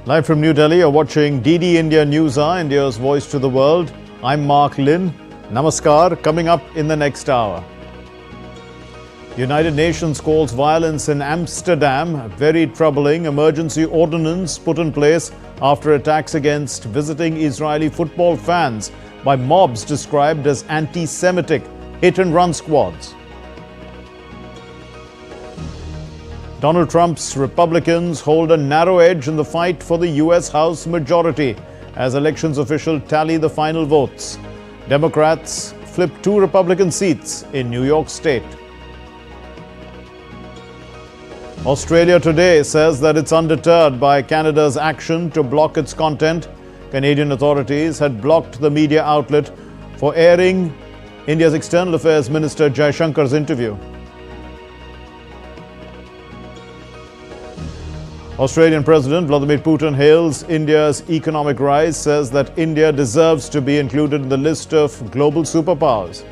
Live from New Delhi, you're watching DD India News Hour, India's voice to the world. I'm Mark Lynn. Namaskar. Coming up in the next hour. United Nations calls violence in Amsterdam very troubling. Emergency ordinance put in place after attacks against visiting Israeli football fans by mobs described as anti-Semitic hit-and-run squads. Donald Trump's Republicans hold a narrow edge in the fight for the U.S. House majority as elections officials tally the final votes. Democrats flip 2 Republican seats in New York State. Australia today says that it's undeterred by Canada's action to block its content. Canadian authorities had blocked the media outlet for airing India's External Affairs Minister Jaishankar's interview. Australian President Vladimir Putin hails India's economic rise, says that India deserves to be included in the list of global superpowers.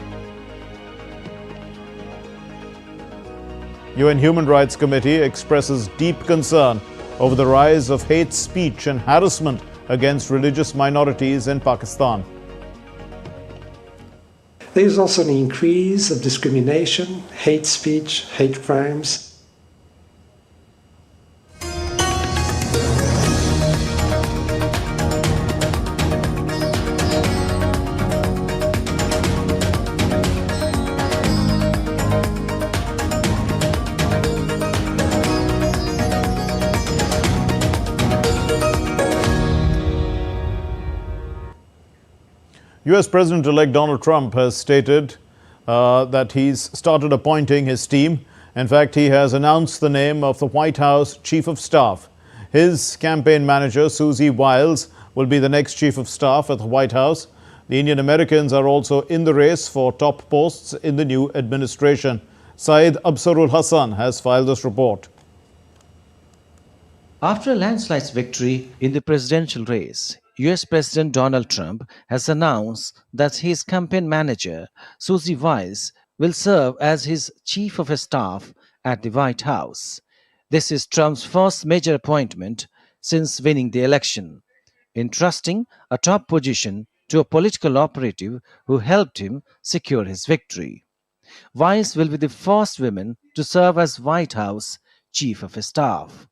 UN Human Rights Committee expresses deep concern over the rise of hate speech and harassment against religious minorities in Pakistan. There is also an increase of discrimination, hate speech, hate crimes. US President-elect Donald Trump has stated that he's started appointing his team. In fact, he has announced the name of the White House Chief of Staff. His campaign manager, Susie Wiles, will be the next Chief of Staff at the White House. The Indian Americans are also in the race for top posts in the new administration. Syed Absarul Hassan has filed this report. After a landslide victory in the presidential race, US President Donald Trump has announced that his campaign manager, Susie Wiles, will serve as his chief of staff at the White House. This is Trump's first major appointment since winning the election, entrusting a top position to a political operative who helped him secure his victory. Wiles will be the first woman to serve as White House chief of staff.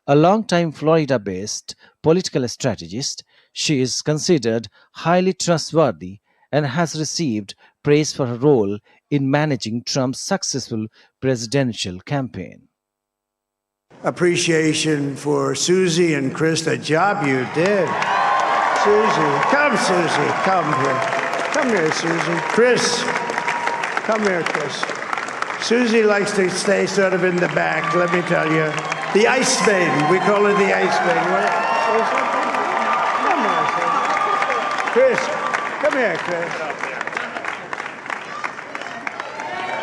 A long-time Florida-based political strategist, she is considered highly trustworthy and has received praise for her role in managing Trump's successful presidential campaign. Appreciation for Susie and Chris, the job you did. Susie, come here. Come here, Susie. Chris, come here, Chris. Susie likes to stay sort of in the back, let me tell you. The Ice Maiden, we call her the Ice Maiden. Chris, come here, Chris.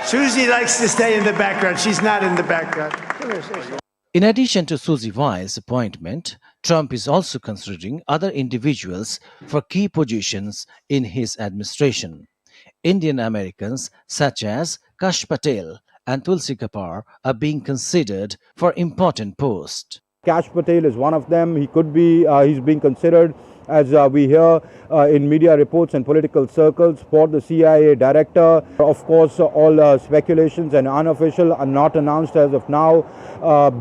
Susie likes to stay in the background. She's not in the background. Come here, Susie. In addition to Susie Wiles' appointment, Trump is also considering other individuals for key positions in his administration. Indian Americans such as Kash Patel and Tulsi Gabbard are being considered for important posts. Kash Patel is one of them. He could be, he's being considered, as we hear in media reports and political circles, for the CIA director. Of course, all speculations and unofficial are not announced as of now.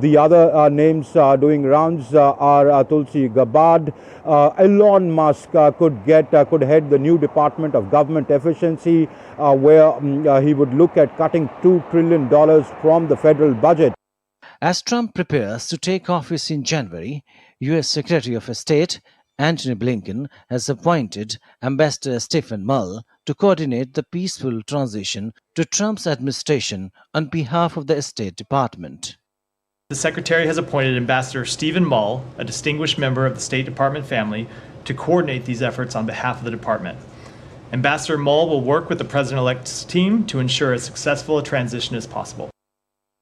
The other names doing rounds are Tulsi Gabbard. Elon Musk could head the new Department of Government Efficiency, where he would look at cutting $2 trillion from the federal budget. As Trump prepares to take office in January, U.S. Secretary of State Antony Blinken has appointed Ambassador Stephen Mull to coordinate the peaceful transition to Trump's administration on behalf of the State Department. The Secretary has appointed Ambassador Stephen Mull, a distinguished member of the State Department family, to coordinate these efforts on behalf of the department. Ambassador Mull will work with the President-elect's team to ensure as successful a transition as possible.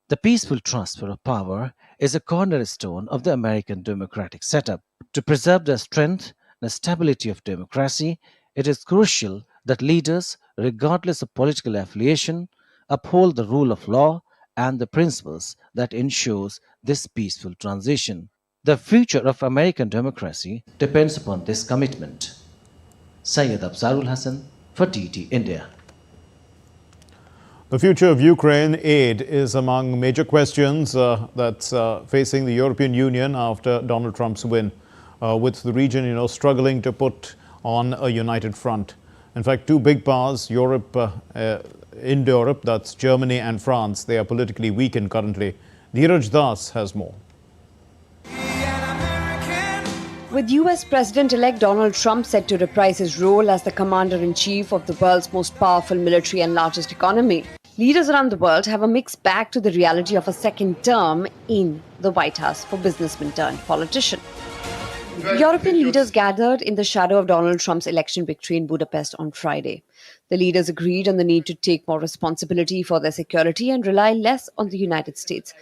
The peaceful transfer of power is a cornerstone of the American democratic setup. To preserve the strength and stability of democracy, it is crucial that leaders, regardless of political affiliation, uphold the rule of law and the principles that ensures this peaceful transition. The future of American democracy depends upon this commitment. Syed Afzarul Hassan for TT India. The future of Ukraine aid is among major questions that's facing the European Union after Donald Trump's win, with the region, struggling to put on a united front. In fact, two big powers, in Europe, that's Germany and France, they are politically weakened currently. Dheeraj Das has more. With US President-elect Donald Trump set to reprise his role as the commander-in-chief of the world's most powerful military and largest economy, leaders around the world have a mixed bag to the reality of a second term in the White House for businessman turned politician. European leaders gathered in the shadow of Donald Trump's election victory in Budapest on Friday. The leaders agreed on the need to take more responsibility for their security and rely less on the United States.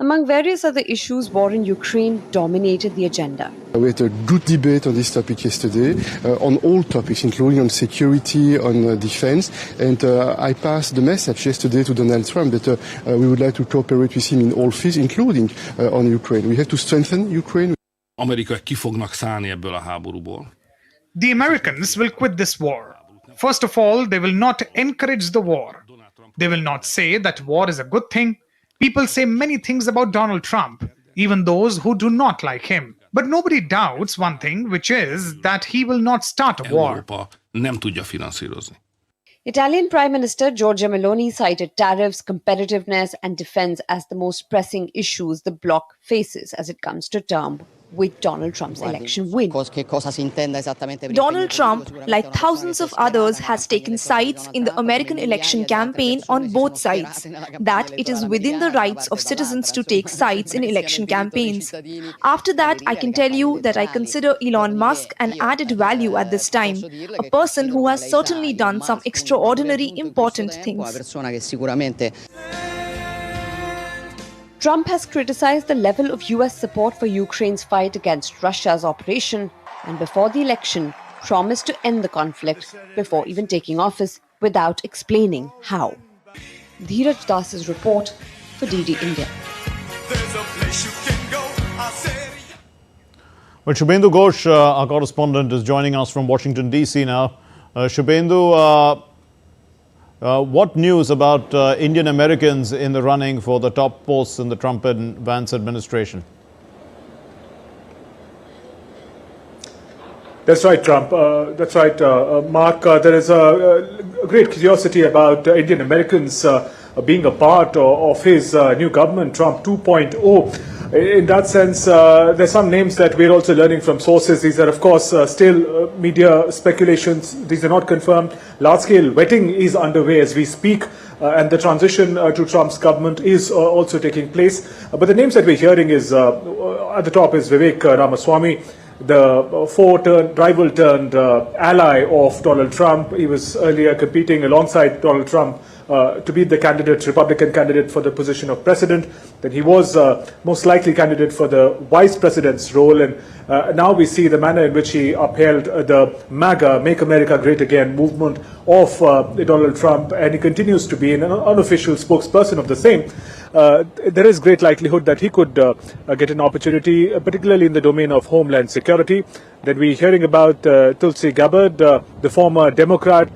Among various other issues, war in Ukraine dominated the agenda. We had a good debate on this topic yesterday, on all topics, including on security, on defense. And I passed the message yesterday to Donald Trump that we would like to cooperate with him in all fields, including on Ukraine. We have to strengthen Ukraine. Amerikai ki fognak szállni ebből a háborúból. The Americans will quit this war. First of all, they will not encourage the war. They will not say that war is a good thing. People say many things about Donald Trump, even those who do not like him. But nobody doubts one thing, which is that he will not start a war. Európa nem tudja finanszírozni. Italian Prime Minister Giorgia Meloni cited tariffs, competitiveness, and defense as the most pressing issues the bloc faces as it comes to term with Donald Trump's election win. Donald Trump, like thousands of others, has taken sides in the American election campaign on both sides, that it is within the rights of citizens to take sides in election campaigns. After that, I can tell you that I consider Elon Musk an added value at this time, a person who has certainly done some extraordinary important things. Trump has criticized the level of US support for Ukraine's fight against Russia's operation and before the election promised to end the conflict before even taking office without explaining how. Dheeraj Das's report for DD India. Well, Shubhendu Ghosh, our correspondent, is joining us from Washington, D.C. now. Shubhendu, what news about Indian Americans in the running for the top posts in the Trump and Vance administration? That's right, Trump. That's right, Mark. There is a great curiosity about Indian Americans being a part of his new government, Trump 2.0. In that sense, there's some names that we're also learning from sources. These are, of course, still media speculations. These are not confirmed. Large-scale vetting is underway as we speak, and the transition to Trump's government is also taking place. But the names that we're hearing is, at the top is Vivek Ramaswamy, the rival-turned-ally of Donald Trump. He was earlier competing alongside Donald Trump to be the Republican candidate for the position of president. Then he was most likely candidate for the vice president's role. And now we see the manner in which he upheld the MAGA, Make America Great Again movement of Donald Trump. And he continues to be an unofficial spokesperson of the same. There is great likelihood that he could get an opportunity, particularly in the domain of homeland security. Then we're hearing about Tulsi Gabbard, the former Democrat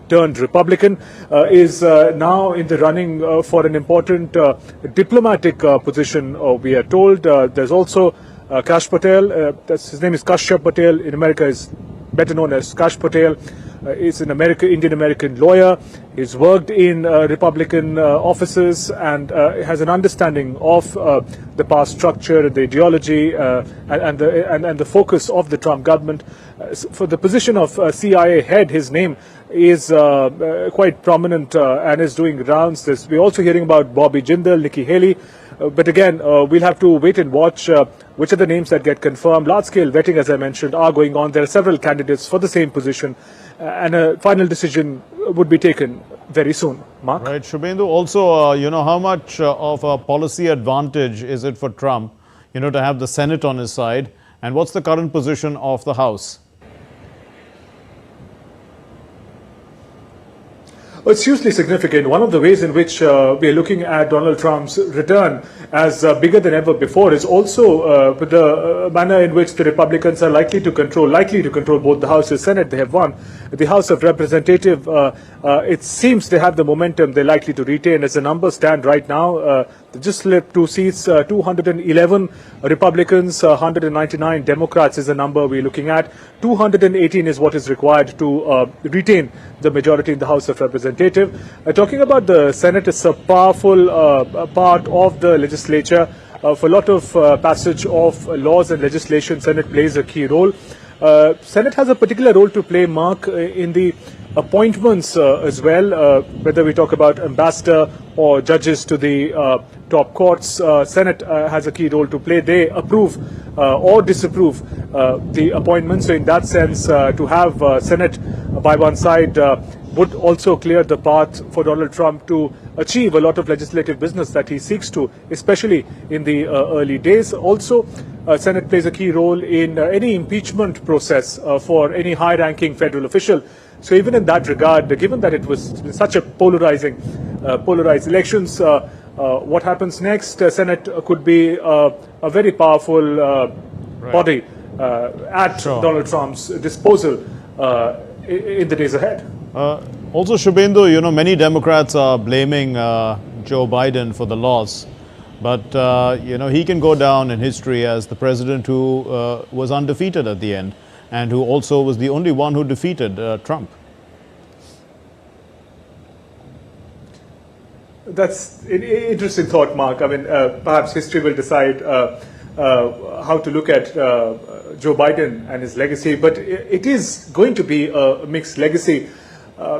turned Republican, is now in the running for an important diplomatic position, we are told. There's also Kash Patel, his name is Kashyap Patel, in America is better known as Kash Patel. Is an Indian-American lawyer. He's worked in Republican offices and has an understanding of the power structure, the ideology, and the focus of the Trump government. For the position of CIA head, his name is quite prominent and is doing rounds. We're also hearing about Bobby Jindal, Nikki Haley. But again, we'll have to wait and watch which are the names that get confirmed. Large-scale vetting, as I mentioned, are going on. There are several candidates for the same position, and a final decision would be taken very soon. Mark? Right, Shubhendu, also, how much of a policy advantage is it for Trump, to have the Senate on his side? And what's the current position of the House? It's hugely significant. One of the ways in which we are looking at Donald Trump's return as bigger than ever before is also the manner in which the Republicans are likely to control both the House and Senate. They have won. The House of Representatives, it seems they have the momentum they're likely to retain. As the numbers stand right now, they just slipped 2 seats, 211 Republicans, 199 Democrats is the number we're looking at. 218 is what is required to retain the majority in the House of Representatives. Talking about the Senate, it's a powerful part of the legislature. For a lot of passage of laws and legislation, Senate plays a key role. Senate has a particular role to play, Mark, in the appointments as well, whether we talk about ambassador or judges to the top courts. Senate has a key role to play. They approve or disapprove the appointments. So in that sense, to have Senate by one side would also clear the path for Donald Trump to achieve a lot of legislative business that he seeks to, especially in the early days. Also, Senate plays a key role in any impeachment process for any high-ranking federal official. So even in that regard, given that it was such a polarized elections, what happens next? Senate could be a very powerful body at Donald Trump's disposal in the days ahead. Also, Shubhendu, you know, many Democrats are blaming Joe Biden for the loss. But, you know, he can go down in history as the president who was undefeated at the end and who also was the only one who defeated Trump. That's an interesting thought, Mark. I mean, perhaps history will decide how to look at Joe Biden and his legacy, but it is going to be a mixed legacy.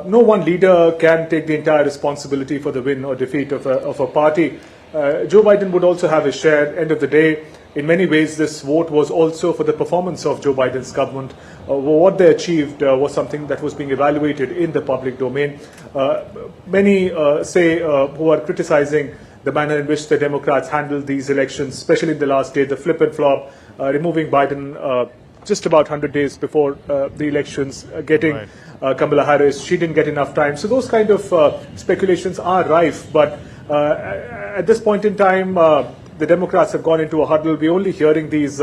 No one leader can take the entire responsibility for the win or defeat of a party. Joe Biden would also have his share. End of the day, in many ways, this vote was also for the performance of Joe Biden's government. What they achieved was something that was being evaluated in the public domain. Many say who are criticizing the manner in which the Democrats handled these elections, especially in the last day, the flip and flop, removing Biden just about 100 days before the elections, getting Kamala Harris. She didn't get enough time. So those kind of speculations are rife. But at this point in time, the Democrats have gone into a huddle. We're only hearing these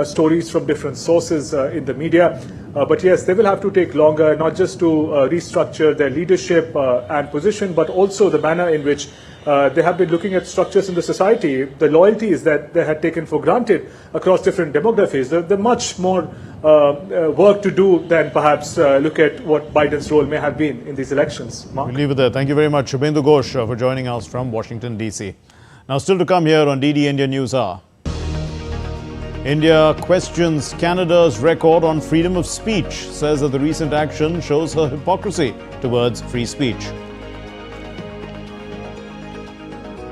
stories from different sources in the media. But yes, they will have to take longer, not just to restructure their leadership and position, but also the manner in which they have been looking at structures in the society, the loyalties that they had taken for granted across different demographies. There's much more work to do than perhaps look at what Biden's role may have been in these elections. Mark? We'll leave it there. Thank you very much, Shubhendu Ghosh, for joining us from Washington, D.C. Now, still to come here on DD India News Hour. India questions Canada's record on freedom of speech, says that the recent action shows her hypocrisy towards free speech.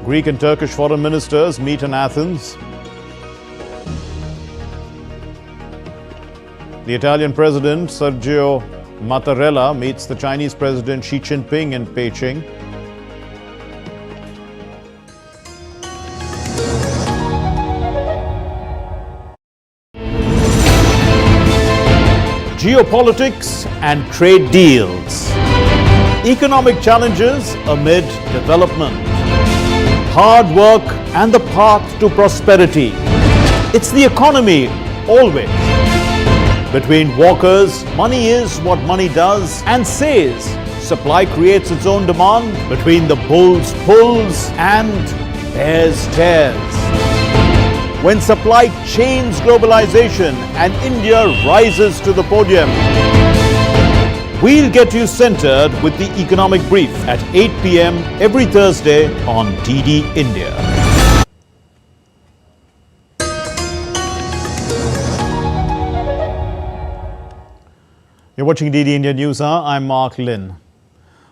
Greek and Turkish foreign ministers meet in Athens. The Italian President Sergio Mattarella meets the Chinese President Xi Jinping in Beijing. Geopolitics and trade deals. Economic challenges amid development. Hard work and the path to prosperity. It's the economy, always. Between walkers, money is what money does and says. Supply creates its own demand. Between the bulls pulls and bears tears. When supply chains globalization and India rises to the podium. We'll get you centered with the Economic Brief at 8 p.m. every Thursday on DD India. You're watching DD India News Hour. I'm Mark Lynn.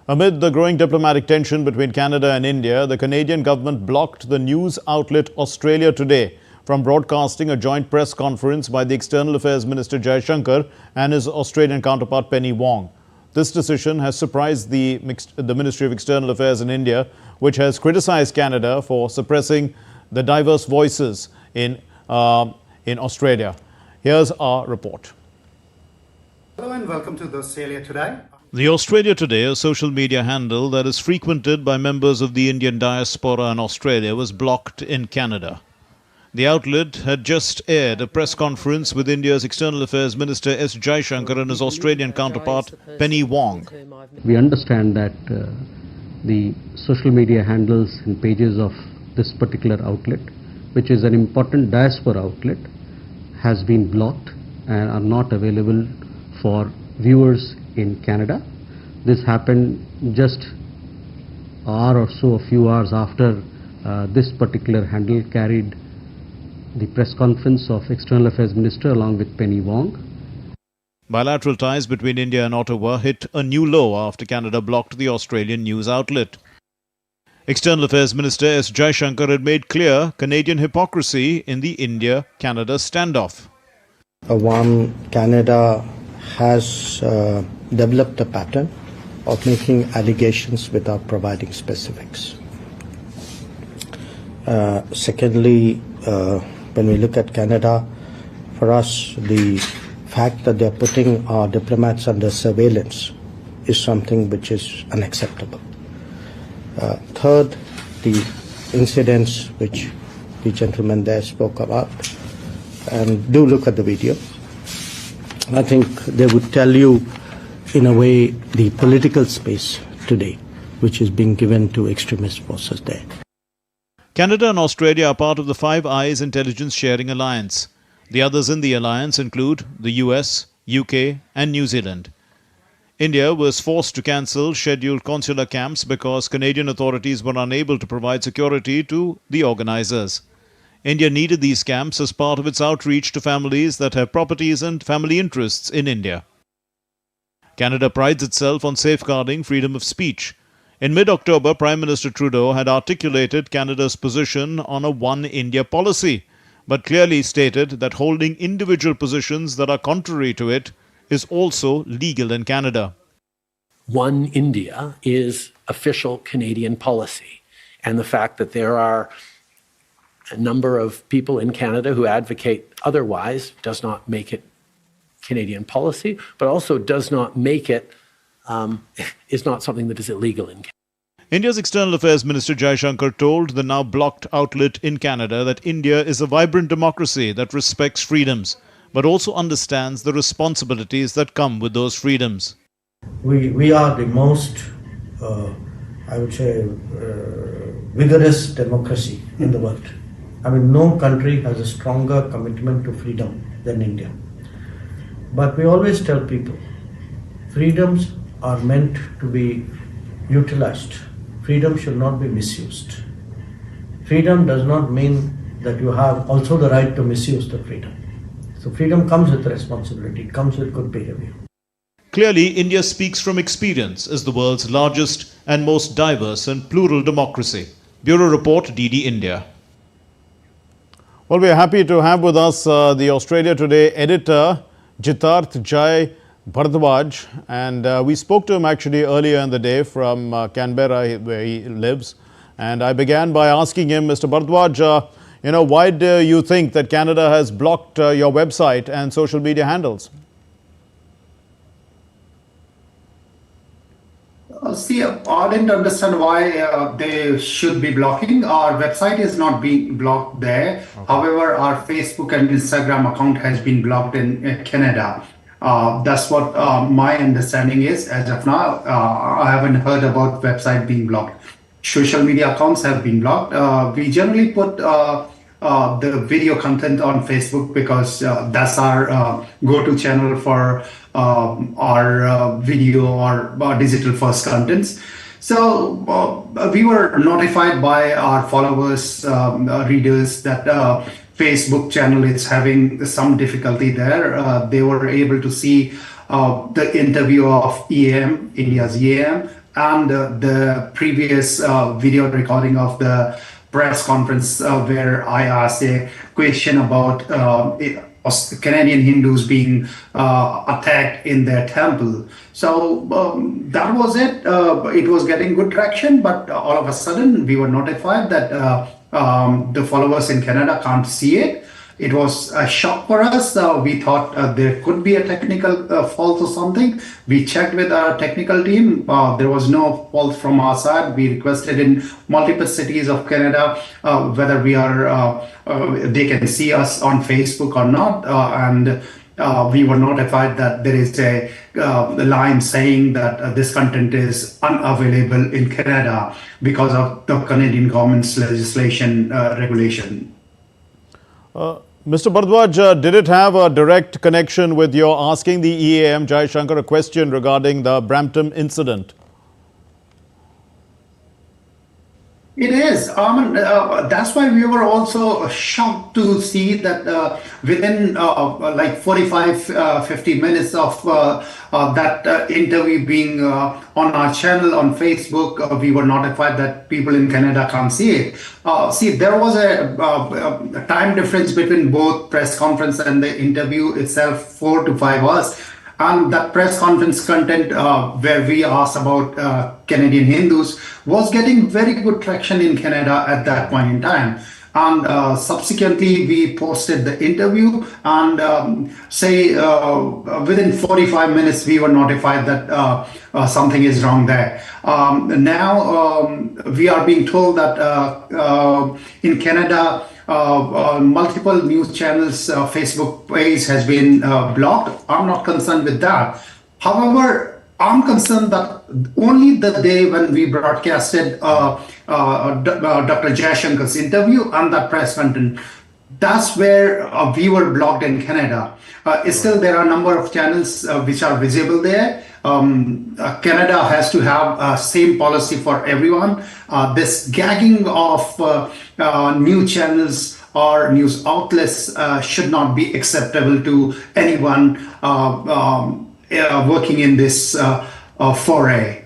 Amid the growing diplomatic tension between Canada and India, the Canadian government blocked the news outlet Australia Today from broadcasting a joint press conference by the External Affairs Minister Jai Shankar and his Australian counterpart Penny Wong. This decision has surprised the Ministry of External Affairs in India, which has criticized Canada for suppressing the diverse voices in Australia. Here's our report. Hello and welcome to Australia Today. The Australia Today, a social media handle that is frequented by members of the Indian diaspora in Australia, was blocked in Canada. The outlet had just aired a press conference with India's External Affairs Minister S. Jaishankar and his Australian counterpart Penny Wong. We understand that the social media handles and pages of this particular outlet, which is an important diaspora outlet, has been blocked and are not available for viewers in Canada. This happened just an hour or so, a few hours after this particular handle carried the press conference of External Affairs Minister along with Penny Wong. Bilateral ties between India and Ottawa hit a new low after Canada blocked the Australian news outlet. External Affairs Minister S. Jaishankar had made clear Canadian hypocrisy in the India-Canada standoff. Canada has developed a pattern of making allegations without providing specifics. Secondly, when we look at Canada, for us, the fact that they are putting our diplomats under surveillance is something which is unacceptable. Third, the incidents which the gentleman there spoke about, and do look at the video. I think they would tell you, in a way, the political space today, which is being given to extremist forces there. Canada and Australia are part of the Five Eyes Intelligence Sharing Alliance. The others in the alliance include the US, UK and New Zealand. India was forced to cancel scheduled consular camps because Canadian authorities were unable to provide security to the organizers. India needed these camps as part of its outreach to families that have properties and family interests in India. Canada prides itself on safeguarding freedom of speech. In mid-October, Prime Minister Trudeau had articulated Canada's position on a One India policy, but clearly stated that holding individual positions that are contrary to it is also legal in Canada. One India is official Canadian policy, and the fact that there are a number of people in Canada who advocate otherwise does not make it Canadian policy, but also does not make it, is not something that is illegal in Canada. India's External Affairs Minister Jaishankar told the now blocked outlet in Canada that India is a vibrant democracy that respects freedoms, but also understands the responsibilities that come with those freedoms. We are the most, I would say, vigorous democracy in the world. I mean, no country has a stronger commitment to freedom than India. But we always tell people, freedoms are meant to be utilized. Freedom should not be misused. Freedom does not mean that you have also the right to misuse the freedom. So freedom comes with responsibility, comes with good behavior. Clearly, India speaks from experience as the world's largest and most diverse and plural democracy. Bureau Report, DD India. Well, we are happy to have with us the Australia Today editor, Jitarth Jai Bharadwaj, and we spoke to him actually earlier in the day from Canberra, where he lives. And I began by asking him, Mr. Bharadwaj, why do you think that Canada has blocked your website and social media handles? See, I didn't understand why they should be blocking. Our website is not being blocked there. Okay. However, our Facebook and Instagram account has been blocked in Canada. That's what my understanding is as of now. I haven't heard about website being blocked. Social media accounts have been blocked. We generally put the video content on Facebook because that's our go-to channel for our video or digital first contents. So we were notified by our followers, readers that Facebook channel is having some difficulty there. They were able to see the interview of EAM, India's EAM, and the previous video recording of the press conference where I asked a question about Canadian Hindus being attacked in their temple. So that was it. It was getting good traction, but all of a sudden we were notified that the followers in Canada can't see it. It was a shock for us. We thought there could be a technical fault or something. We checked with our technical team. There was no fault from our side. We requested in multiple cities of Canada whether we are they can see us on Facebook or not, and we were notified that there is a line saying that this content is unavailable in Canada because of the Canadian government's legislation regulation. Mr. Bharadwaj, did it have a direct connection with your asking the EAM Jai Shankar a question regarding the Brampton incident? It is. That's why we were also shocked to see that within like 45, 50 minutes of that interview being on our channel on Facebook, we were notified that people in Canada can't see it. See, there was a time difference between both press conference and the interview itself, 4 to 5 hours. And that press conference content where we asked about Canadian Hindus was getting very good traction in Canada at that point in time. And subsequently, we posted the interview and within 45 minutes, we were notified that something is wrong there. Now we are being told that in Canada, multiple news channels Facebook page has been blocked. I'm not concerned with that. However, I'm concerned that only the day when we broadcasted Dr. Jayashankar's interview and that press content, that's where we were blocked in Canada. Still, there are a number of channels which are visible there. Canada has to have same policy for everyone. This gagging of new channels or news outlets should not be acceptable to anyone working in this foray.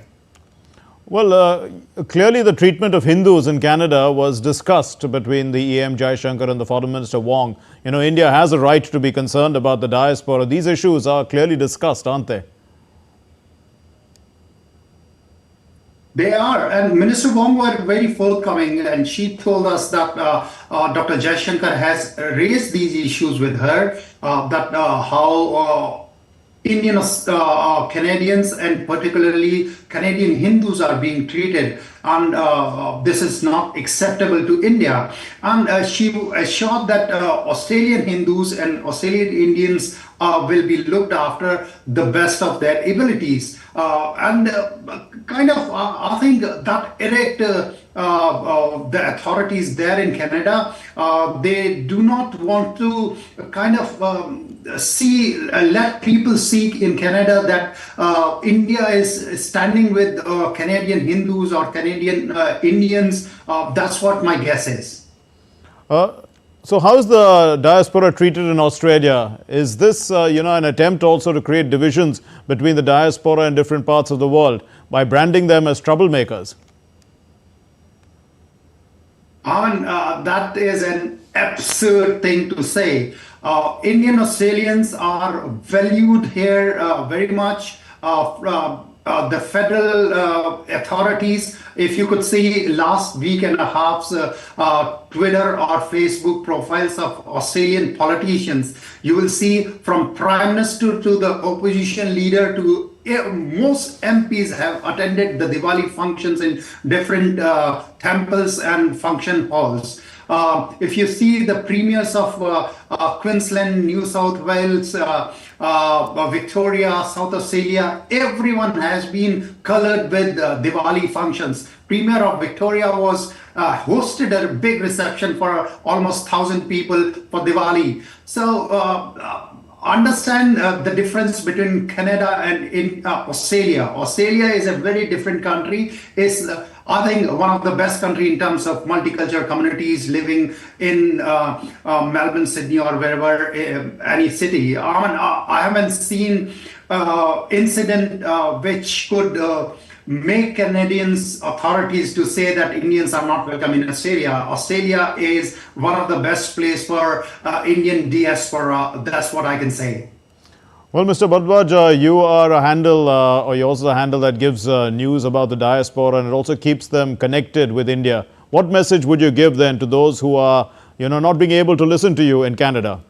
Well, clearly the treatment of Hindus in Canada was discussed between the EM Jai Shankar and the Foreign Minister Wong. You know, India has a right to be concerned about the diaspora. These issues are clearly discussed, aren't they? They are, and Minister Wong were very forthcoming, and she told us that Dr. Jaishankar has raised these issues with her, that how Indian Canadians and particularly Canadian Hindus are being treated, and this is not acceptable to India. And she assured that Australian Hindus and Australian Indians will be looked after the best of their abilities. I think that erect the authorities there in Canada, they do not want to let people see in Canada that India is standing with Canadian Hindus or Canadian Indians. That's what my guess is. So how is the diaspora treated in Australia? Is this, an attempt also to create divisions between the diaspora in different parts of the world by branding them as troublemakers? That is an absurd thing to say. Indian Australians are valued here very much. The federal authorities, if you could see last week and a half's Twitter or Facebook profiles of Australian politicians, you will see from Prime Minister to the opposition leader to most MPs have attended the Diwali functions in different temples and function halls. If you see the premiers of Queensland, New South Wales, Victoria, South Australia, everyone has been colored with Diwali functions. Premier of Victoria was hosted a big reception for almost 1,000 people for Diwali. So understand the difference between Canada and in Australia. Australia is a very different country. It's I think one of the best country in terms of multicultural communities living in Melbourne, Sydney, or wherever, any city. I haven't seen incident which could make Canadians authorities to say that Indians are not welcome in Australia. Australia is one of the best place for Indian diaspora. That's what I can say. Well, Mr. Bharadwaj, you are a handle, or you're also a handle that gives news about the diaspora, and it also keeps them connected with India. What message would you give then to those who are not being able to listen to you in Canada?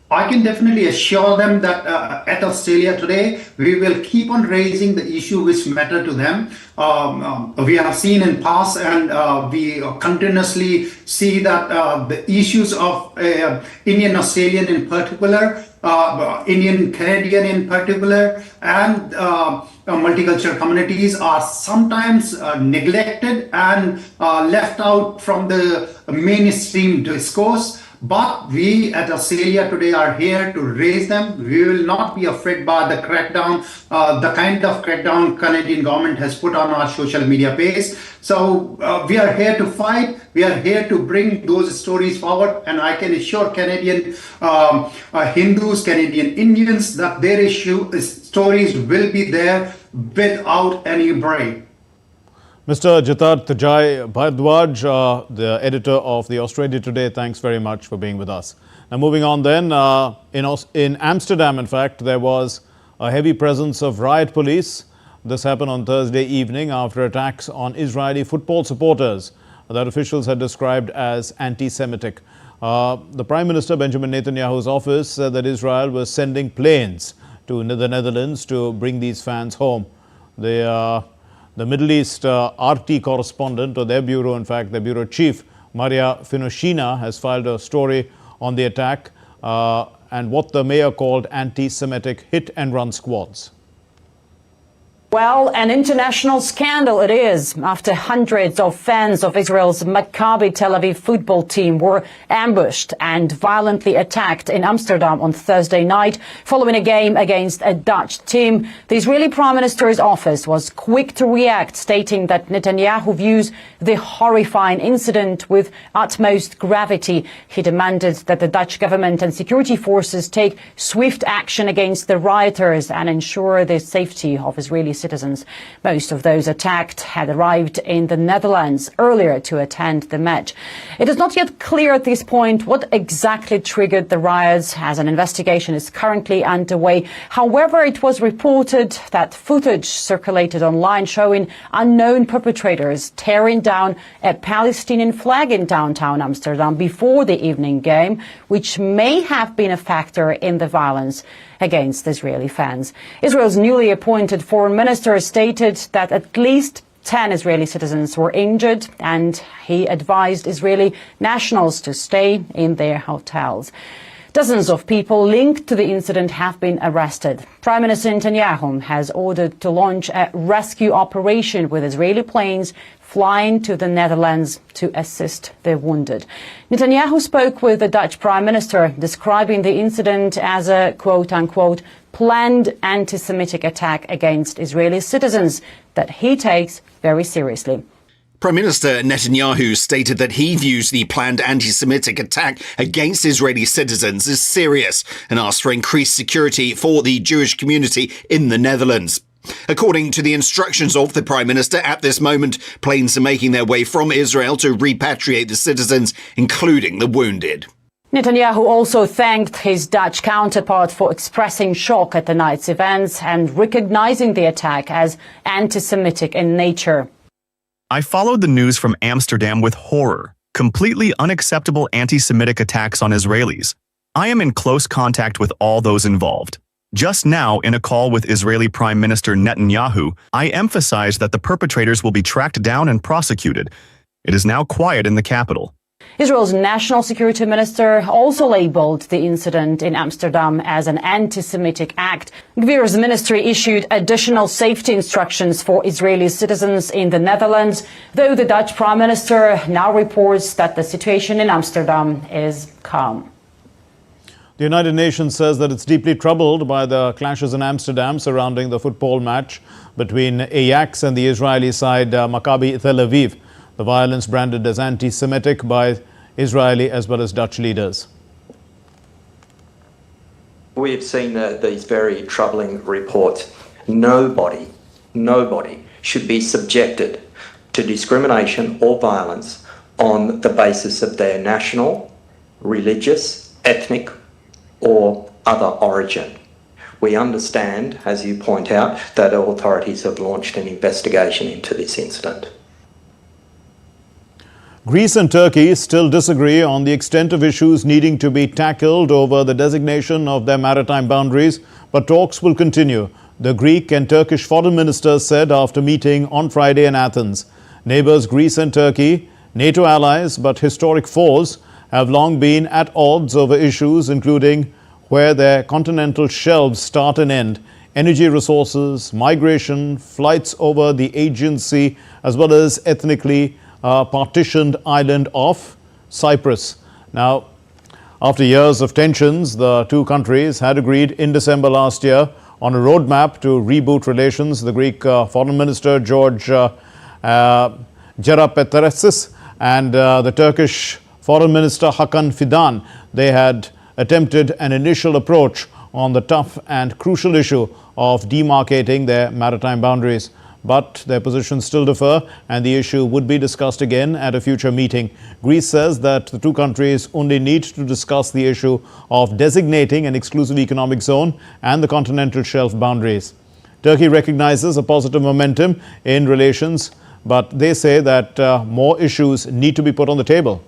I can definitely assure them that at Australia Today, we will keep on raising the issue which matter to them. We have seen in past, and we continuously see that the issues of Indian Australian in particular, Indian Canadian in particular, and multicultural communities are sometimes neglected and left out from the mainstream discourse. But we at Australia Today are here to raise them. We will not be afraid by the crackdown, the kind of crackdown Canadian government has put on our social media page. So we are here to fight. We are here to bring those stories forward. And I can assure Canadian Hindus, Canadian Indians that their stories will be there without any break. Mr. Jatat Jai Bhardwaj, the editor of the Australia Today, thanks very much for being with us. Now moving on then, in Amsterdam, in fact, there was a heavy presence of riot police. This happened on Thursday evening after attacks on Israeli football supporters that officials had described as anti-Semitic. The Prime Minister Benjamin Netanyahu's office said that Israel was sending planes to the Netherlands to bring these fans home. The Middle East RT correspondent, or their bureau, in fact, their bureau chief, Maria Finoshina, has filed a story on the attack and what the mayor called anti-Semitic hit-and-run squads. Well, an international scandal it is after hundreds of fans of Israel's Maccabi Tel Aviv football team were ambushed and violently attacked in Amsterdam on Thursday night following a game against a Dutch team. The Israeli Prime Minister's office was quick to react, stating that Netanyahu views the horrifying incident with utmost gravity. He demanded that the Dutch government and security forces take swift action against the rioters and ensure the safety of Israeli citizens. Most of those attacked had arrived in the Netherlands earlier to attend the match. It is not yet clear at this point what exactly triggered the riots, as an investigation is currently underway. However, it was reported that footage circulated online showing unknown perpetrators tearing down a Palestinian flag in downtown Amsterdam before the evening game, which may have been a factor in the violence against Israeli fans. Israel's newly appointed foreign minister stated that at least 10 Israeli citizens were injured, and he advised Israeli nationals to stay in their hotels. Dozens of people linked to the incident have been arrested. Prime Minister Netanyahu has ordered to launch a rescue operation with Israeli planes flying to the Netherlands to assist the wounded. Netanyahu spoke with the Dutch Prime Minister, describing the incident as a quote-unquote planned anti-Semitic attack against Israeli citizens that he takes very seriously. Prime Minister Netanyahu stated that he views the planned anti-Semitic attack against Israeli citizens as serious and asked for increased security for the Jewish community in the Netherlands. According to the instructions of the Prime Minister, at this moment, planes are making their way from Israel to repatriate the citizens, including the wounded. Netanyahu also thanked his Dutch counterpart for expressing shock at the night's events and recognizing the attack as anti-Semitic in nature. I followed the news from Amsterdam with horror. Completely unacceptable anti-Semitic attacks on Israelis. I am in close contact with all those involved. Just now, in a call with Israeli Prime Minister Netanyahu, I emphasized that the perpetrators will be tracked down and prosecuted. It is now quiet in the capital. Israel's national security minister also labeled the incident in Amsterdam as an anti-Semitic act. Gvir's ministry issued additional safety instructions for Israeli citizens in the Netherlands, though the Dutch Prime Minister now reports that the situation in Amsterdam is calm. The United Nations says that it's deeply troubled by the clashes in Amsterdam surrounding the football match between Ajax and the Israeli side Maccabi Tel Aviv. The violence branded as anti-Semitic by Israeli as well as Dutch leaders. We have seen these very troubling reports. Nobody should be subjected to discrimination or violence on the basis of their national, religious, ethnic, or other origin. We understand, as you point out, that authorities have launched an investigation into this incident. Greece and Turkey still disagree on the extent of issues needing to be tackled over the designation of their maritime boundaries, but talks will continue, the Greek and Turkish foreign ministers said after meeting on Friday in Athens. Neighbors Greece and Turkey, NATO allies but historic foes, have long been at odds over issues including where their continental shelves start and end, energy resources, migration, flights over the Aegean Sea, as well as ethnically partitioned island of Cyprus. Now, after years of tensions, the two countries had agreed in December last year on a roadmap to reboot relations. The Greek Foreign Minister George Gerapeteresis and the Turkish Foreign Minister Hakan Fidan, they had attempted an initial approach on the tough and crucial issue of demarcating their maritime boundaries. But their positions still differ and the issue would be discussed again at a future meeting. Greece says that the two countries only need to discuss the issue of designating an exclusive economic zone and the continental shelf boundaries. Turkey recognizes a positive momentum in relations, but they say that more issues need to be put on the table.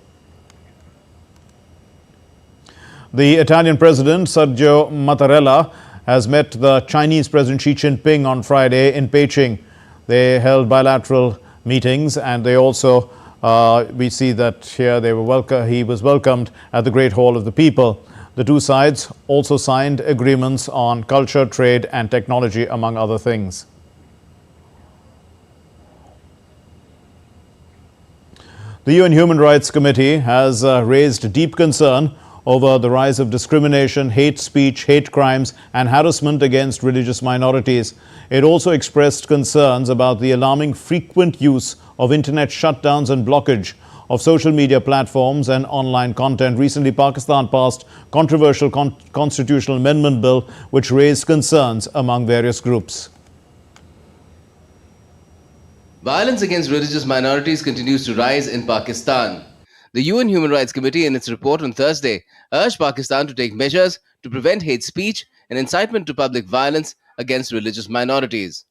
The Italian President Sergio Mattarella has met the Chinese President Xi Jinping on Friday in Beijing. They held bilateral meetings and they also, we see that here he was welcomed at the Great Hall of the People. The two sides also signed agreements on culture, trade and technology, among other things. The UN Human Rights Committee has raised deep concern over the rise of discrimination, hate speech, hate crimes and harassment against religious minorities. It also expressed concerns about the alarming frequent use of internet shutdowns and blockage of social media platforms and online content. Recently, Pakistan passed controversial constitutional amendment bill which raised concerns among various groups. Violence against religious minorities continues to rise in Pakistan. The UN Human Rights Committee, in its report on Thursday, urged Pakistan to take measures to prevent hate speech and incitement to public violence against religious minorities.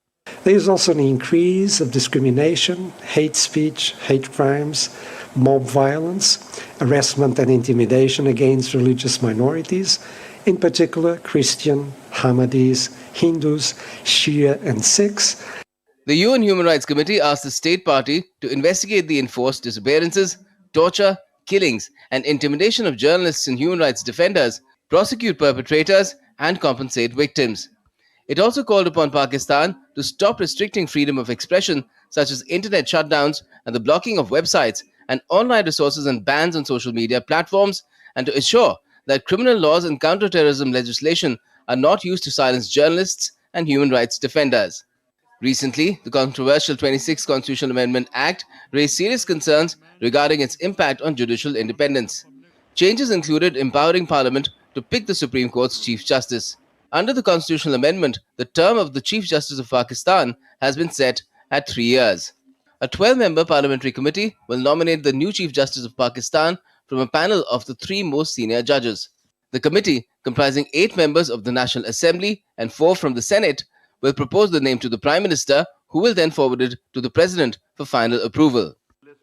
There is also an increase of discrimination, hate speech, hate crimes, mob violence, harassment and intimidation against religious minorities, in particular Christian, Ahmadis, Hindus, Shia and Sikhs. The UN Human Rights Committee asked the state party to investigate the enforced disappearances, torture, killings, and intimidation of journalists and human rights defenders, prosecute perpetrators, and compensate victims. It also called upon Pakistan to stop restricting freedom of expression, such as internet shutdowns and the blocking of websites and online resources and bans on social media platforms, and to ensure that criminal laws and counterterrorism legislation are not used to silence journalists and human rights defenders. Recently, the controversial 26th Constitutional Amendment Act raised serious concerns regarding its impact on judicial independence. Changes included empowering Parliament to pick the Supreme Court's Chief Justice. Under the constitutional amendment, the term of the Chief Justice of Pakistan has been set at 3 years. A 12-member parliamentary committee will nominate the new Chief Justice of Pakistan from a panel of the 3 most senior judges. The committee, comprising 8 members of the National Assembly and 4 from the Senate, will propose the name to the Prime Minister, who will then forward it to the President for final approval.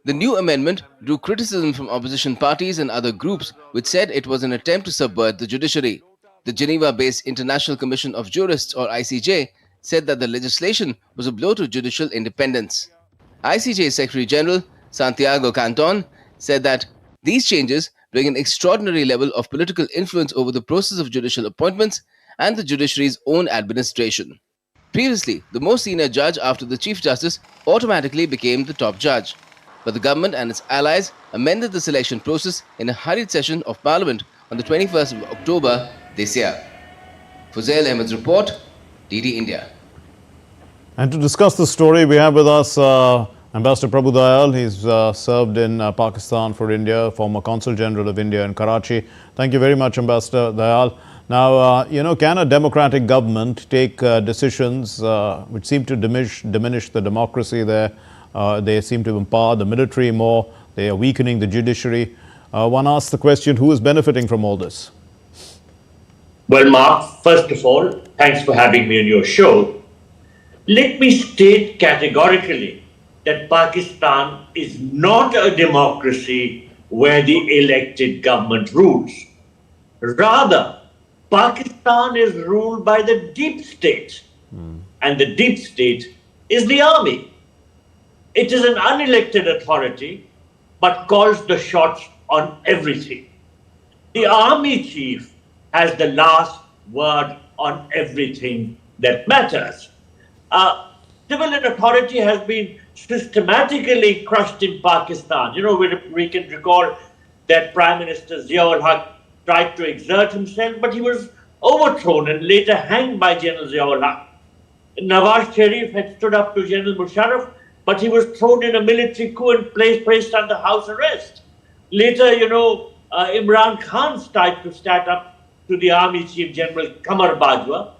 The new amendment drew criticism from opposition parties and other groups, which said it was an attempt to subvert the judiciary. The Geneva-based International Commission of Jurists, or ICJ, said that the legislation was a blow to judicial independence. ICJ Secretary General Santiago Canton said that these changes bring an extraordinary level of political influence over the process of judicial appointments and the judiciary's own administration. Previously, the most senior judge after the Chief Justice automatically became the top judge. But the government and its allies amended the selection process in a hurried session of Parliament on the 21st of October this year. Fuzail Ahmed's report, DD India. And to discuss the story, we have with us Ambassador Prabhu Dayal. He's served in Pakistan for India, former Consul General of India in Karachi. Thank you very much, Ambassador Dayal. Now, can a democratic government take decisions which seem to diminish the democracy there? They seem to empower the military more. They are weakening the judiciary. One asks the question, who is benefiting from all this? Well, Mark, first of all, thanks for having me on your show. Let me state categorically that Pakistan is not a democracy where the elected government rules. Rather, Pakistan is ruled by the deep state, and the deep state is the army. It is an unelected authority, but calls the shots on everything. The army chief has the last word on everything that matters. Civilian authority has been systematically crushed in Pakistan. You know, we can recall that Prime Minister Ziaul-Haq tried to exert himself, but he was overthrown and later hanged by General Ziaul-Haq. Nawaz Sharif had stood up to General Musharraf, but he was thrown in a military coup and placed under house arrest. Later, you know, Imran Khan tried to stand up to the army chief, General Qamar Bajwa,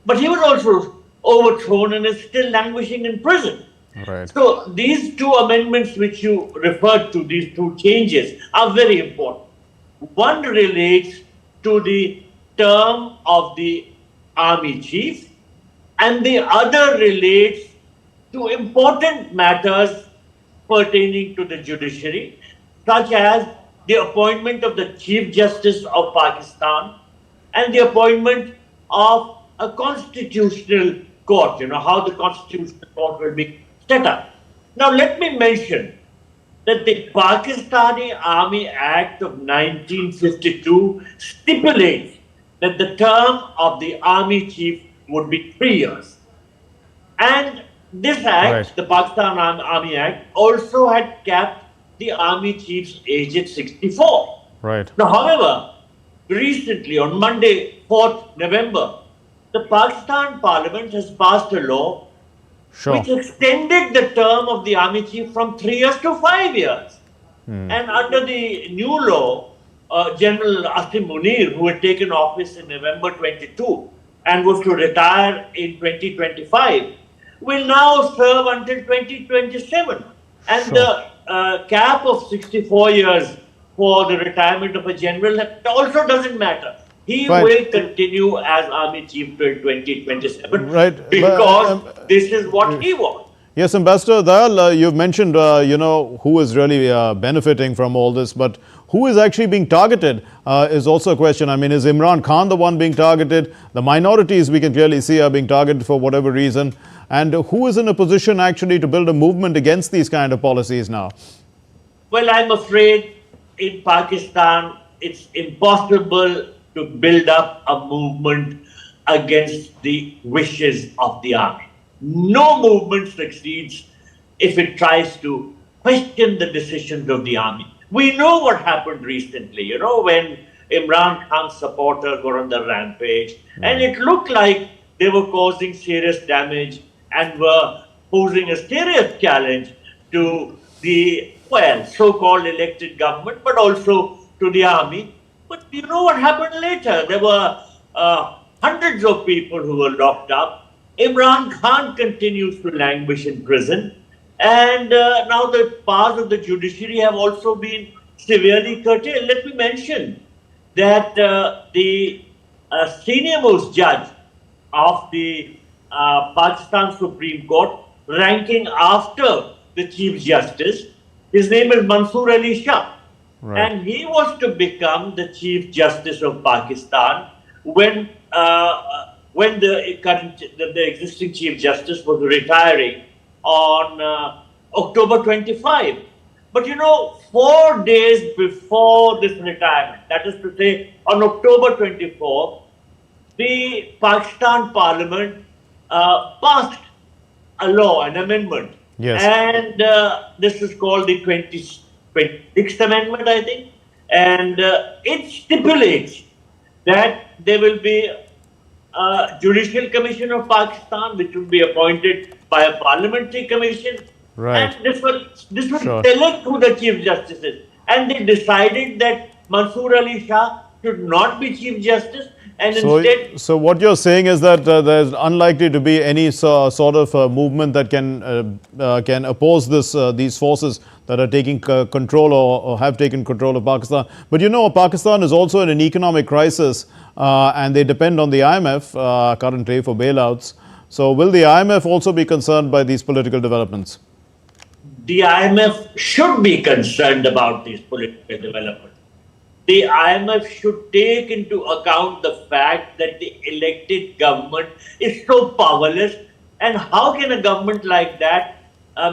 but he was also overthrown and is still languishing in prison. Right. So these two amendments which you referred to, these two changes, are very important. One relates to the term of the army chief, and the other relates to important matters pertaining to the judiciary, such as the appointment of the Chief Justice of Pakistan and the appointment of a constitutional court, you know, how the constitutional court will be set up. Now, let me mention that the Pakistani Army Act of 1952 stipulates that the term of the army chief would be 3 years. And this act, the Pakistan Army Act, also had capped the army chief's age at 64. Right. Now, however, recently on Monday, 4th November, the Pakistan Parliament has passed a law which extended the term of the army chief from 3 years to 5 years. And under the new law, General Asim Munir, who had taken office in November 22 and was to retire in 2025, will now serve until 2027. And the cap of 64 years for the retirement of a general also doesn't matter. He will continue as army chief till 2027 because this is what he wants. Yes, Ambassador Dayal, you've mentioned, you know, who is really benefiting from all this, but who is actually being targeted is also a question. I mean, is Imran Khan the one being targeted? The minorities, we can clearly see, are being targeted for whatever reason. And who is in a position actually to build a movement against these kind of policies now? Well, I'm afraid in Pakistan, it's impossible to build up a movement against the wishes of the army. No movement succeeds if it tries to question the decisions of the army. We know what happened recently, you know, when Imran Khan's supporters were on the rampage, and it looked like they were causing serious damage and were posing a serious challenge to the, well, so-called elected government, but also to the army. But you know what happened later? There were hundreds of people who were locked up. Imran Khan continues to languish in prison. And now the powers of the judiciary have also been severely curtailed. Let me mention that the senior most judge of the Pakistan Supreme Court, ranking after the Chief Justice, his name is Mansoor Ali Shah. And he was to become the Chief Justice of Pakistan when the existing Chief Justice was retiring on October 25. But you know, 4 days before this retirement, that is to say on October 24, the Pakistan Parliament passed a law, an amendment. Yes. And this is called the 26th Amendment, I think. And it stipulates that there will be a Judicial Commission of Pakistan, which will be appointed by a parliamentary commission. And this will select who the Chief Justices. And they decided that Mansoor Ali Shah should not be Chief Justice. And instead, so what you're saying is that there's unlikely to be any sort of movement that can oppose these forces that are taking control or have taken control of Pakistan. But you know, Pakistan is also in an economic crisis and they depend on the IMF currently for bailouts. So will the IMF also be concerned by these political developments? the IMF should be concerned about these political developments. The IMF should take into account the fact that the elected government is so powerless, and how can a government like that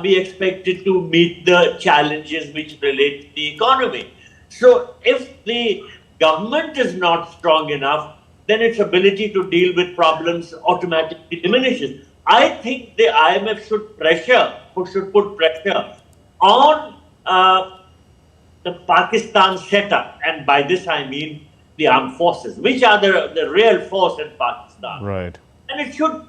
be expected to meet the challenges which relate to the economy? So if the government is not strong enough, then its ability to deal with problems automatically diminishes. I think the IMF should put pressure on the Pakistan setup, and by this I mean the armed forces, which are the real force in Pakistan. Right. And it should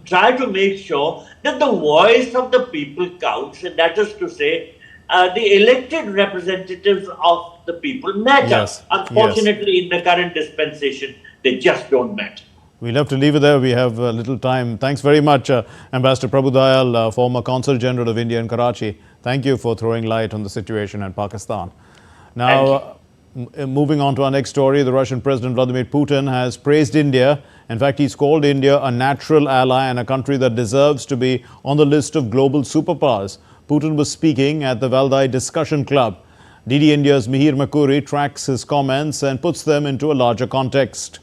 try to make sure that the voice of the people counts, and that is to say, the elected representatives of the people matter. Yes. Unfortunately, in the current dispensation, they just don't matter. We'll have to leave it there. We have little time. Thanks very much, Ambassador Prabhu Dayal, former Consul General of India in Karachi. Thank you for throwing light on the situation in Pakistan. Now, moving on to our next story, the Russian President Vladimir Putin has praised India. In fact, he's called India a natural ally and a country that deserves to be on the list of global superpowers. Putin was speaking at the Valdai Discussion Club. DD India's Mihir Makuri tracks his comments and puts them into a larger context.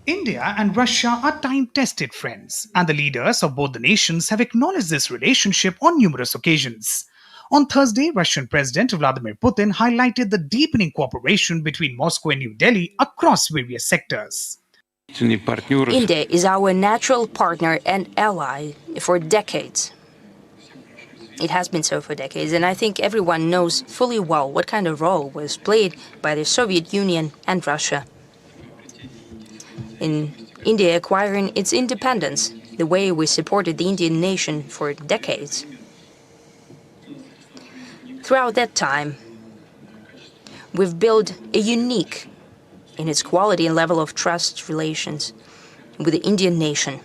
India and Russia are time-tested friends, and the leaders of both the nations have acknowledged this relationship on numerous occasions. On Thursday, Russian President Vladimir Putin highlighted the deepening cooperation between Moscow and New Delhi across various sectors. India is our natural partner and ally for decades. It has been so for decades, and I think everyone knows fully well what kind of role was played by the Soviet Union and Russia in India acquiring its independence, the way we supported the Indian nation for decades. Throughout that time, we've built a unique, in its quality and level of trust relations with the Indian nation.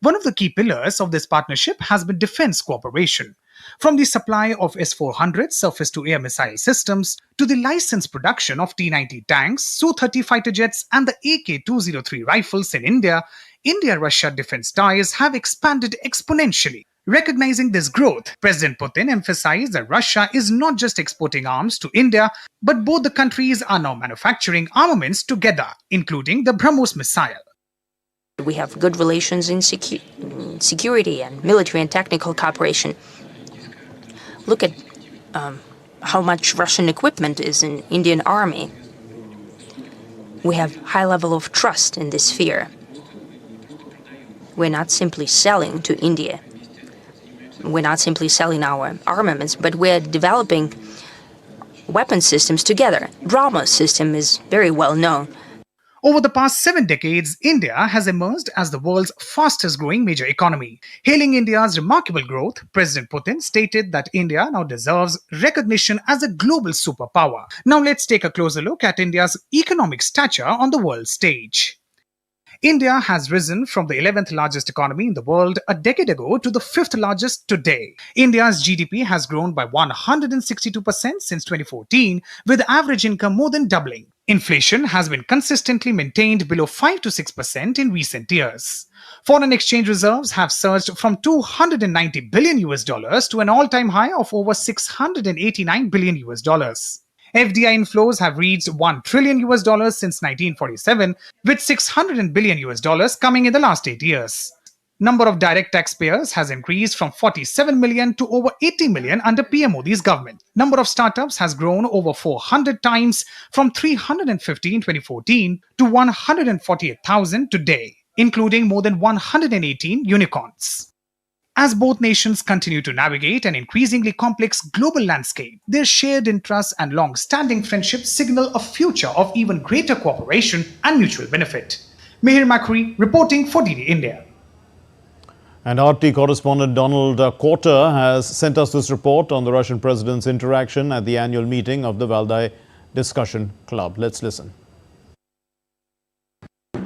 One of the key pillars of this partnership has been defense cooperation. From the supply of S-400 surface-to-air missile systems to the licensed production of T-90 tanks, Su-30 fighter jets and the AK-203 rifles in India, India-Russia defense ties have expanded exponentially. Recognizing this growth, President Putin emphasized that Russia is not just exporting arms to India, but both the countries are now manufacturing armaments together, including the BrahMos missile. We have good relations in security and military and technical cooperation. Look at how much Russian equipment is in Indian army. We have high level of trust in this sphere. We're not simply selling to India. We're not simply selling our armaments, but we're developing weapon systems together. BrahMos system is very well known. Over the past 7 decades, India has emerged as the world's fastest-growing major economy. Hailing India's remarkable growth, President Putin stated that India now deserves recognition as a global superpower. Now let's take a closer look at India's economic stature on the world stage. India has risen from the 11th largest economy in the world a decade ago to the 5th largest today. India's GDP has grown by 162% since 2014, with average income more than doubling. Inflation has been consistently maintained below 5 to 6% in recent years. Foreign exchange reserves have surged from $290 billion to an all-time high of over $689 billion. FDI inflows have reached $1 trillion since 1947, with $600 billion coming in the last 8 years. Number of direct taxpayers has increased from 47 million to over 80 million under PM Modi's government. Number of startups has grown over 400 times from 350 in 2014 to 148,000 today, including more than 118 unicorns. As both nations continue to navigate an increasingly complex global landscape, their shared interests and long-standing friendships signal a future of even greater cooperation and mutual benefit. Mihir Makuri reporting for DD India. And RT correspondent Donald Quarter has sent us this report on the Russian president's interaction at the annual meeting of the Valdai Discussion Club. Let's listen.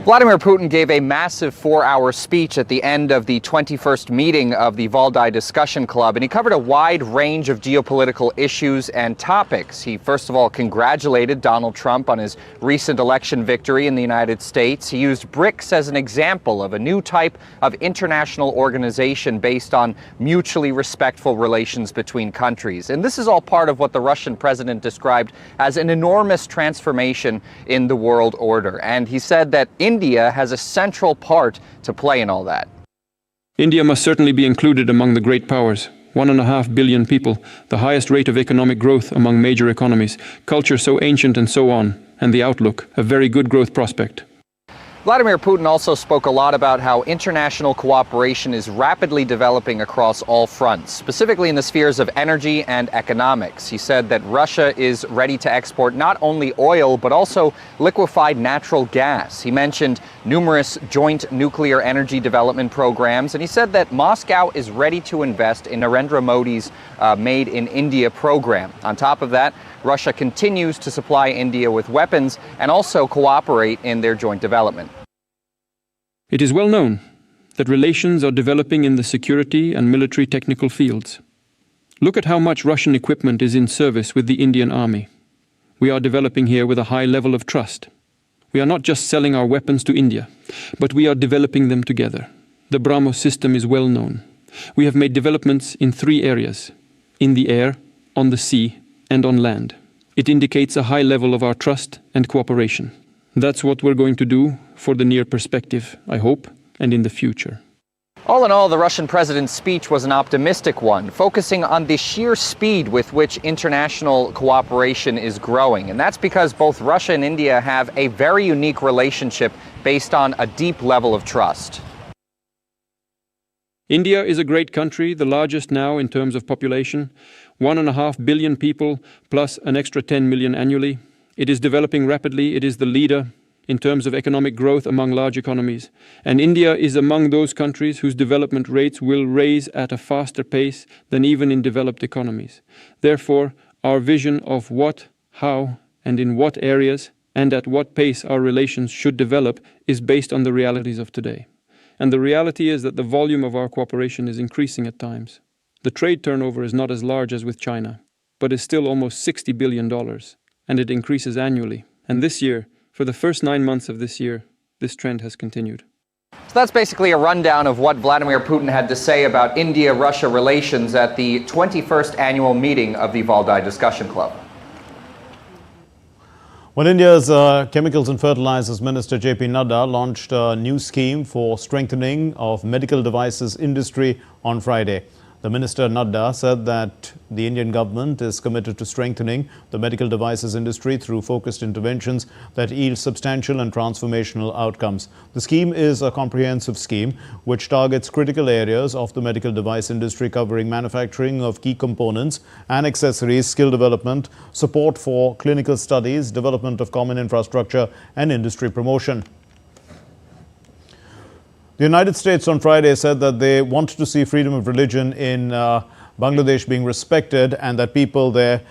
Vladimir Putin gave a massive 4-hour speech at the end of the 21st meeting of the Valdai Discussion Club, and he covered a wide range of geopolitical issues and topics. He first of all congratulated Donald Trump on his recent election victory in the United States. He used BRICS as an example of a new type of international organization based on mutually respectful relations between countries. And this is all part of what the Russian president described as an enormous transformation in the world order. And he said that India has a central part to play in all that. India must certainly be included among the great powers. 1.5 billion people, the highest rate of economic growth among major economies, culture so ancient and so on, and the outlook, a very good growth prospect. Vladimir Putin also spoke a lot about how international cooperation is rapidly developing across all fronts, specifically in the spheres of energy and economics. He said that Russia is ready to export not only oil, but also liquefied natural gas. He mentioned numerous joint nuclear energy development programs, and he said that Moscow is ready to invest in Narendra Modi's Made in India program. On top of that, Russia continues to supply India with weapons and also cooperate in their joint development. It is well known that relations are developing in the security and military technical fields. Look at how much Russian equipment is in service with the Indian army. We are developing here with a high level of trust. We are not just selling our weapons to India, but we are developing them together. The BrahMos system is well known. We have made developments in 3 areas: in the air, on the sea, and on land. It indicates a high level of our trust and cooperation. That's what we're going to do for the near perspective, I hope, and in the future. All in all, the Russian president's speech was an optimistic one, focusing on the sheer speed with which international cooperation is growing. And that's because both Russia and India have a very unique relationship based on a deep level of trust. India is a great country, the largest now in terms of population. 1.5 billion people, plus an extra 10 million annually. It is developing rapidly. It is the leader in terms of economic growth among large economies. And India is among those countries whose development rates will rise at a faster pace than even in developed economies. Therefore, our vision of what, how, and in what areas, and at what pace our relations should develop is based on the realities of today. And the reality is that the volume of our cooperation is increasing at times. The trade turnover is not as large as with China, but is still almost $60 billion, and it increases annually. And this year, for the first 9 months of this year, this trend has continued. So that's basically a rundown of what Vladimir Putin had to say about India-Russia relations at the 21st annual meeting of the Valdai Discussion Club. When India's Chemicals and Fertilizers Minister J.P. Nadda launched a new scheme for strengthening of medical devices industry on Friday. The Minister Nadda said that the Indian government is committed to strengthening the medical devices industry through focused interventions that yield substantial and transformational outcomes. The scheme is a comprehensive scheme which targets critical areas of the medical device industry, covering manufacturing of key components and accessories, skill development, support for clinical studies, development of common infrastructure, and industry promotion. The United States on Friday said that they want to see freedom of religion in Bangladesh being respected and that people there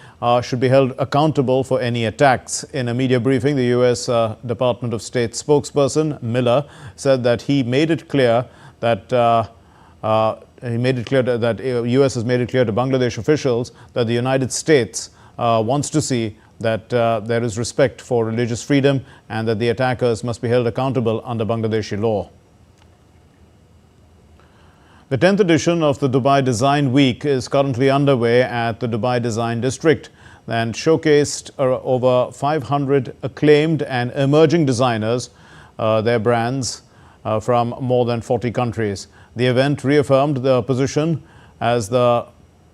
should be held accountable for any attacks. In a media briefing, the U.S. Department of State spokesperson Miller said that he made it clear that U.S. has made it clear to Bangladesh officials that the United States wants to see that there is respect for religious freedom and that the attackers must be held accountable under Bangladeshi law. The 10th edition of the Dubai Design Week is currently underway at the Dubai Design District and showcased over 500 acclaimed and emerging designers, their brands from more than 40 countries. The event reaffirmed their position as the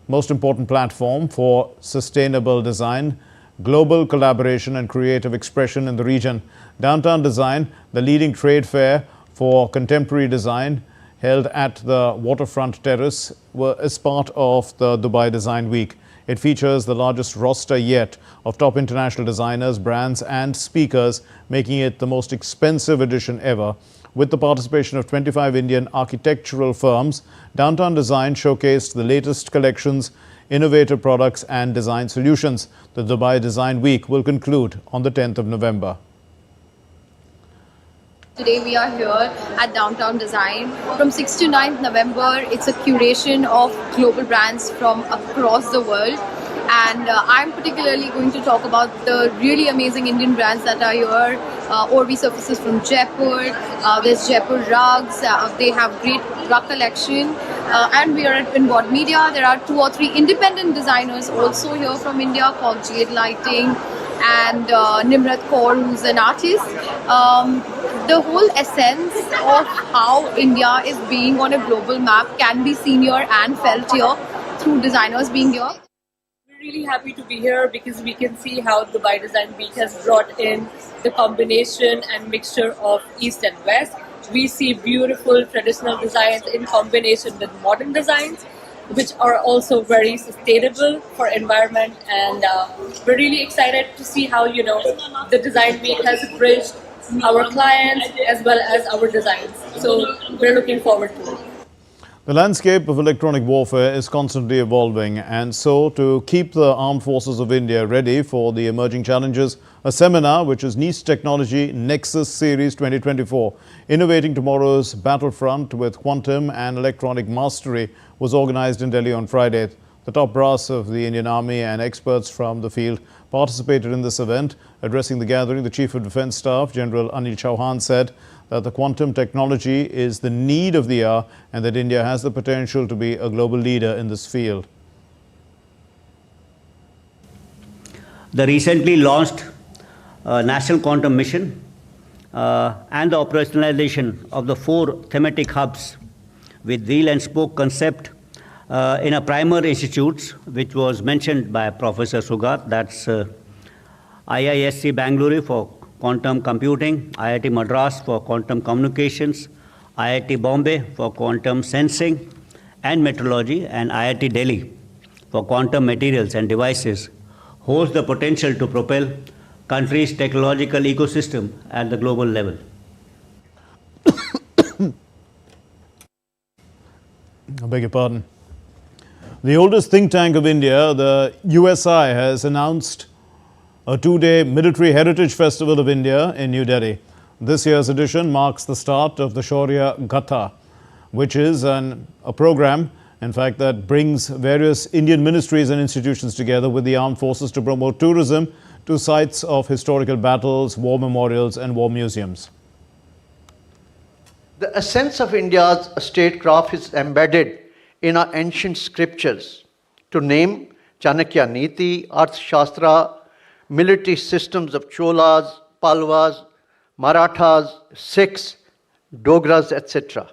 most important platform for sustainable design, global collaboration and creative expression in the region. Downtown Design, the leading trade fair for contemporary design, held at the waterfront terrace, is part of the Dubai Design Week. It features the largest roster yet of top international designers, brands and speakers, making it the most expensive edition ever. With the participation of 25 Indian architectural firms, Downtown Design showcased the latest collections, innovative products and design solutions. The Dubai Design Week will conclude on the 10th of November. Today we are here at Downtown Design. From 6th to 9th November, it's a curation of global brands from across the world. And I'm particularly going to talk about the really amazing Indian brands that are here. Orvi surfaces from Jaipur, there's Jaipur rugs, they have great rug collection. And we are at Pinboard Media. There are 2 or 3 independent designers also here from India called Jade Lighting and Nimrat Kaur, who's an artist. The whole essence of how India is being on a global map can be seen here and felt here through designers being here. We're really happy to be here because we can see how Dubai Design Week has brought in the combination and mixture of East and West. We see beautiful traditional designs in combination with modern designs, which are also very sustainable for environment, and we're really excited to see how the Design Week has bridged our clients as well as our designs. So we're looking forward to it. The landscape of electronic warfare is constantly evolving, and so to keep the armed forces of India ready for the emerging challenges, a seminar which is Niche Technology Nexus Series 2024, Innovating Tomorrow's Battlefront with Quantum and Electronic Mastery, was organized in Delhi on Friday. The top brass of the Indian Army and experts from the field participated in this event. Addressing the gathering, the Chief of Defence Staff, General Anil Chauhan, said that the quantum technology is the need of the hour and that India has the potential to be a global leader in this field. The recently launched National Quantum Mission and the operationalization of the 4 thematic hubs with wheel and spoke concept in a primary institutes, which was mentioned by Professor Sugat, that's IISc Bangalore for quantum computing, IIT Madras for quantum communications, IIT Bombay for quantum sensing and metrology, and IIT Delhi for quantum materials and devices, holds the potential to propel country's technological ecosystem at the global level. I beg your pardon. The oldest think tank of India, the USI, has announced a 2-day Military Heritage Festival of India in New Delhi. This year's edition marks the start of the Shaurya Gatha, which is a program, in fact, that brings various Indian ministries and institutions together with the armed forces to promote tourism to sites of historical battles, war memorials and war museums. The essence of India's statecraft is embedded in our ancient scriptures, to name Chanakya Niti, Arthashastra, military systems of Cholas, Palwas, Marathas, Sikhs, Dogras, etc.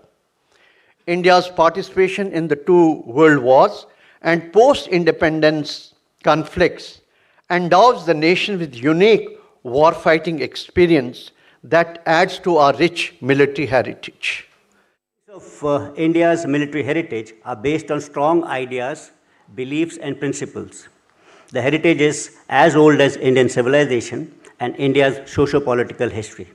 India's participation in the 2 world wars and post-independence conflicts endows the nation with unique war-fighting experience that adds to our rich military heritage. Of India's military heritage are based on strong ideas, beliefs and principles. The heritage is as old as Indian civilization and India's socio-political history.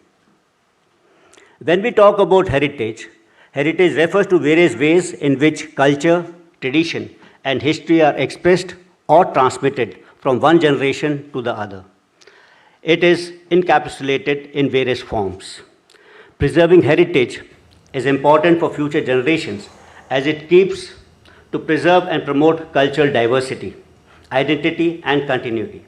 When we talk about heritage, heritage refers to various ways in which culture, tradition and history are expressed or transmitted from one generation to the other. It is encapsulated in various forms. Preserving heritage is important for future generations as it keeps to preserve and promote cultural diversity, identity and continuity.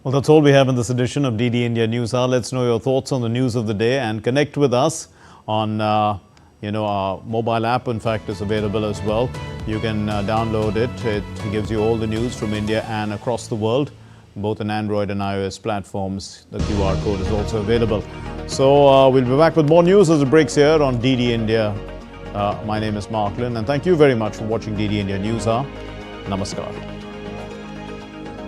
Well, that's all we have in this edition of DD India News Hour. Let's know your thoughts on the news of the day and connect with us on our mobile app, in fact, is available as well. You can download it. It gives you all the news from India and across the world, both on Android and iOS platforms. The QR code is also available. So we'll be back with more news as it breaks here on DD India. My name is Mark Lynn, and thank you very much for watching DD India News Hour. Namaskar.